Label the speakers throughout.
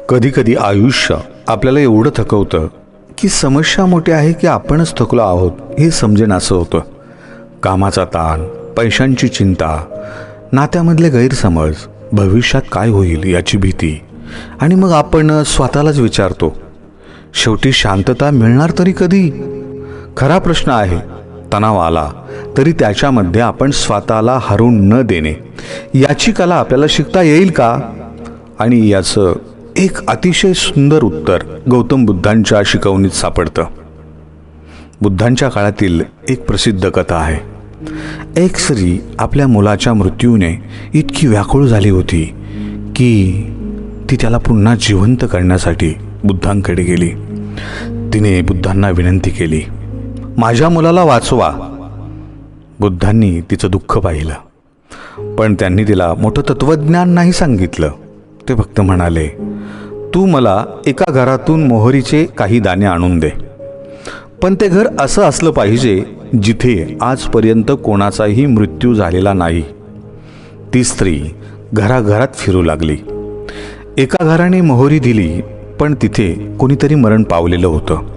Speaker 1: कधीकधी आयुष्य आपल्याला एवढं थकवतं की समस्या मोठी आहे की आपणच थकलो आहोत हे समजेनासं होतं. कामाचा ताण, पैशांची चिंता, नात्यामधले गैरसमज, भविष्यात काय होईल याची भीती, आणि मग आपण स्वतःलाच विचारतो, शेवटी शांतता मिळणार तरी कधी? खरा प्रश्न आहे, तणाव आला तरी त्याच्यामध्ये आपण स्वतःला हरवून न देणे याची कला आपल्याला शिकता येईल का? आणि याचं एक अतिशय सुंदर उत्तर गौतम बुद्धांच्या शिकवणीत सापडतं. बुद्धांच्या काळातील एक प्रसिद्ध कथा आहे. एक स्त्री आपल्या मुलाच्या मृत्यूने इतकी व्याकुळ झाली होती की ती त्याला पुन्हा जिवंत करण्यासाठी बुद्धांकडे गेली. तिने बुद्धांना विनंती केली, माझ्या मुलाला वाचवा. बुद्धांनी तिचं दुःख पाहिलं, पण त्यांनी तिला मोठं तत्वज्ञान नाही सांगितलं. ते फक्त म्हणाले, तू मला एका घरातून मोहरीचे काही दाणे आणून दे, पण ते घर असं असलं पाहिजे जिथे आजपर्यंत कोणाचाही मृत्यू झालेला नाही. ती स्त्री घराघरात फिरू लागली. एका घराने मोहरी दिली, पण तिथे कोणीतरी मरण पावलेलं होतं.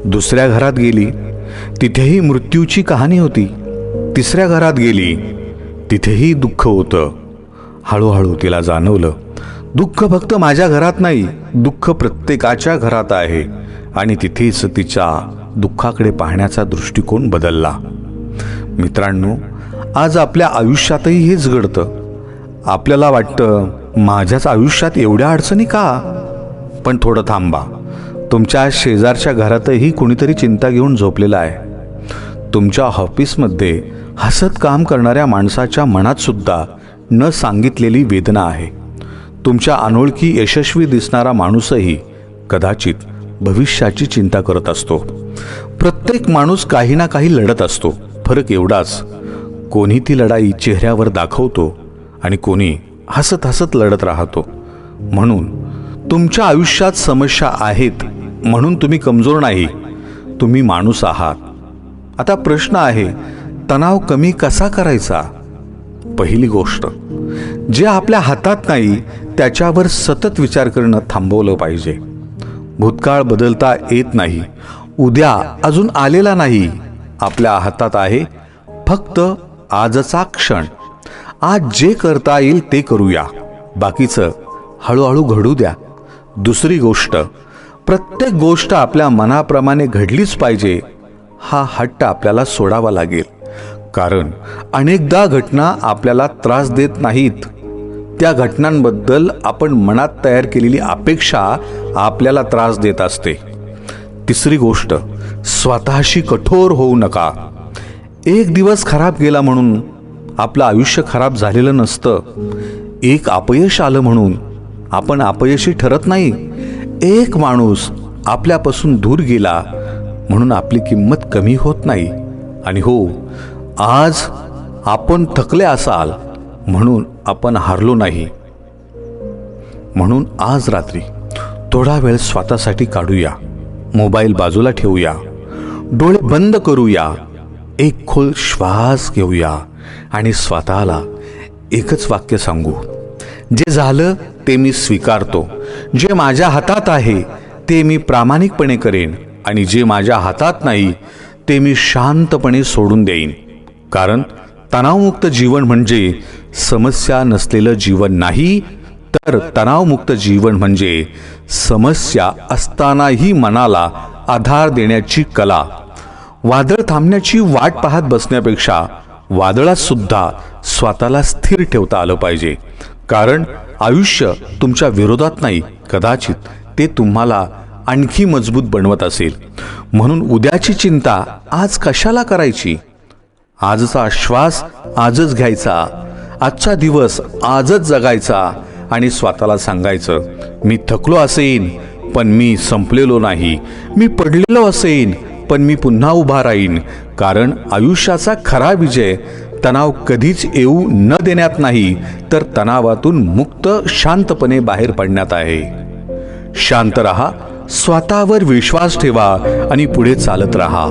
Speaker 1: दुसऱ्या घरात गेली, तिथेही मृत्यूची कहाणी होती. तिसऱ्या घरात गेली, तिथेही दुःख होतं. हळूहळू तिला जाणवलं, दुःख फक्त माझ्या घरात नाही, दुःख प्रत्येकाच्या घरात आहे. आणि तिथेच तिच्या दुःखाकडे पाहण्याचा दृष्टिकोन बदलला. मित्रांनो, आज आपल्या आयुष्यातही हेच घडतं. आपल्याला वाटतं, माझ्याच आयुष्यात एवढ्या अडचणी का? पण थोडं थांबा, तुमच्या शेजारच्या घरातही कोणीतरी चिंता घेऊन झोपलेला आहे. तुमच्या ऑफिसमध्ये हसत काम करणाऱ्या माणसाच्या मनात सुद्धा न सांगितलेली वेदना आहे. तुमच्या अनोळखी यशस्वी दिसणारा माणूसही कदाचित भविष्याची चिंता करत असतो. प्रत्येक माणूस काही ना काही लढत असतो. फरक एवढाच, कोणी ती लढाई चेहऱ्यावर दाखवतो आणि कोणी हसत हसत लढत राहतो. म्हणून तुमच्या आयुष्यात समस्या आहेत म्हणून तुम्ही कमजोर नाही, तुम्ही माणूस आहात. आता प्रश्न आहे, तणाव कमी कसा करायचा? पहिली गोष्ट, जे आपल्या हातात नाही त्याच्यावर सतत विचार करणं थांबवलं पाहिजे. भूतकाळ बदलता येत नाही, उद्या अजून आलेला नाही. आपल्या हातात आहे फक्त आजचा क्षण. आज जे करता येईल ते करूया, बाकीचं हळूहळू घडू द्या. दुसरी गोष्ट, प्रत्येक गोष्ट आपल्या मनाप्रमाणे घडलीच पाहिजे हा हट्ट आपल्याला सोडावा लागेल. कारण अनेकदा घटना आपल्याला त्रास देत नाहीत, त्या घटनांबद्दल आपण मनात तयार केलेली अपेक्षा आपल्याला त्रास देत असते. तिसरी गोष्ट, स्वतःशी कठोर होऊ नका. एक दिवस खराब गेला म्हणून आपलं आयुष्य खराब झालेलं नसतं. एक अपयश आलं म्हणून आपण अपयशी ठरत नाही. एक माणूस आपल्यापासून दूर गेला म्हणून आपली किंमत कमी होत नाही. आणि हो, आज आपण थकले असाल म्हणून आपण हारलो नाही. म्हणून आज रात्री थोडा वेळ स्वतःसाठी काढूया. मोबाईल बाजूला ठेवूया, डोळे बंद करूया, एक खोल श्वास घेऊया आणि स्वतःला एकच वाक्य सांगू, जे झालं ते मी स्वीकारतो. जे माझ्या हातात आहे ते मी प्रामाणिकपणे करेन, आणि जे माझ्या हातात नाही ते मी शांतपणे सोडून देईन. कारण तणावमुक्त जीवन म्हणजे समस्या नसलेलं जीवन नाही, तर तणावमुक्त जीवन म्हणजे समस्या असतानाही मनाला आधार देण्याची कला. वादळ थांबण्याची वाट पाहत बसण्यापेक्षा वादळात सुद्धा स्वतःला स्थिर ठेवता आलं पाहिजे. कारण आयुष्य तुमच्या विरोधात नाही, कदाचित ते तुम्हाला आणखी मजबूत बनवत असेल. म्हणून उद्याची चिंता आज कशाला करायची? आजचा श्वास आजच घ्यायचा, आजचा दिवस आजच जगायचा आणि स्वतःला सांगायचं, मी थकलो असेन पण मी संपलेलो नाही, मी पडलेलो असेन पण मी पुन्हा उभा राहीन. कारण आयुष्याचा खरा विजय तणाव कधीच येऊ न देण्यात नाही, तर तणावातून मुक्त शांतपणे बाहेर पडण्यात आहे. शांत रहा, स्वतःवर विश्वास ठेवा आणि पुढे चालत रहा.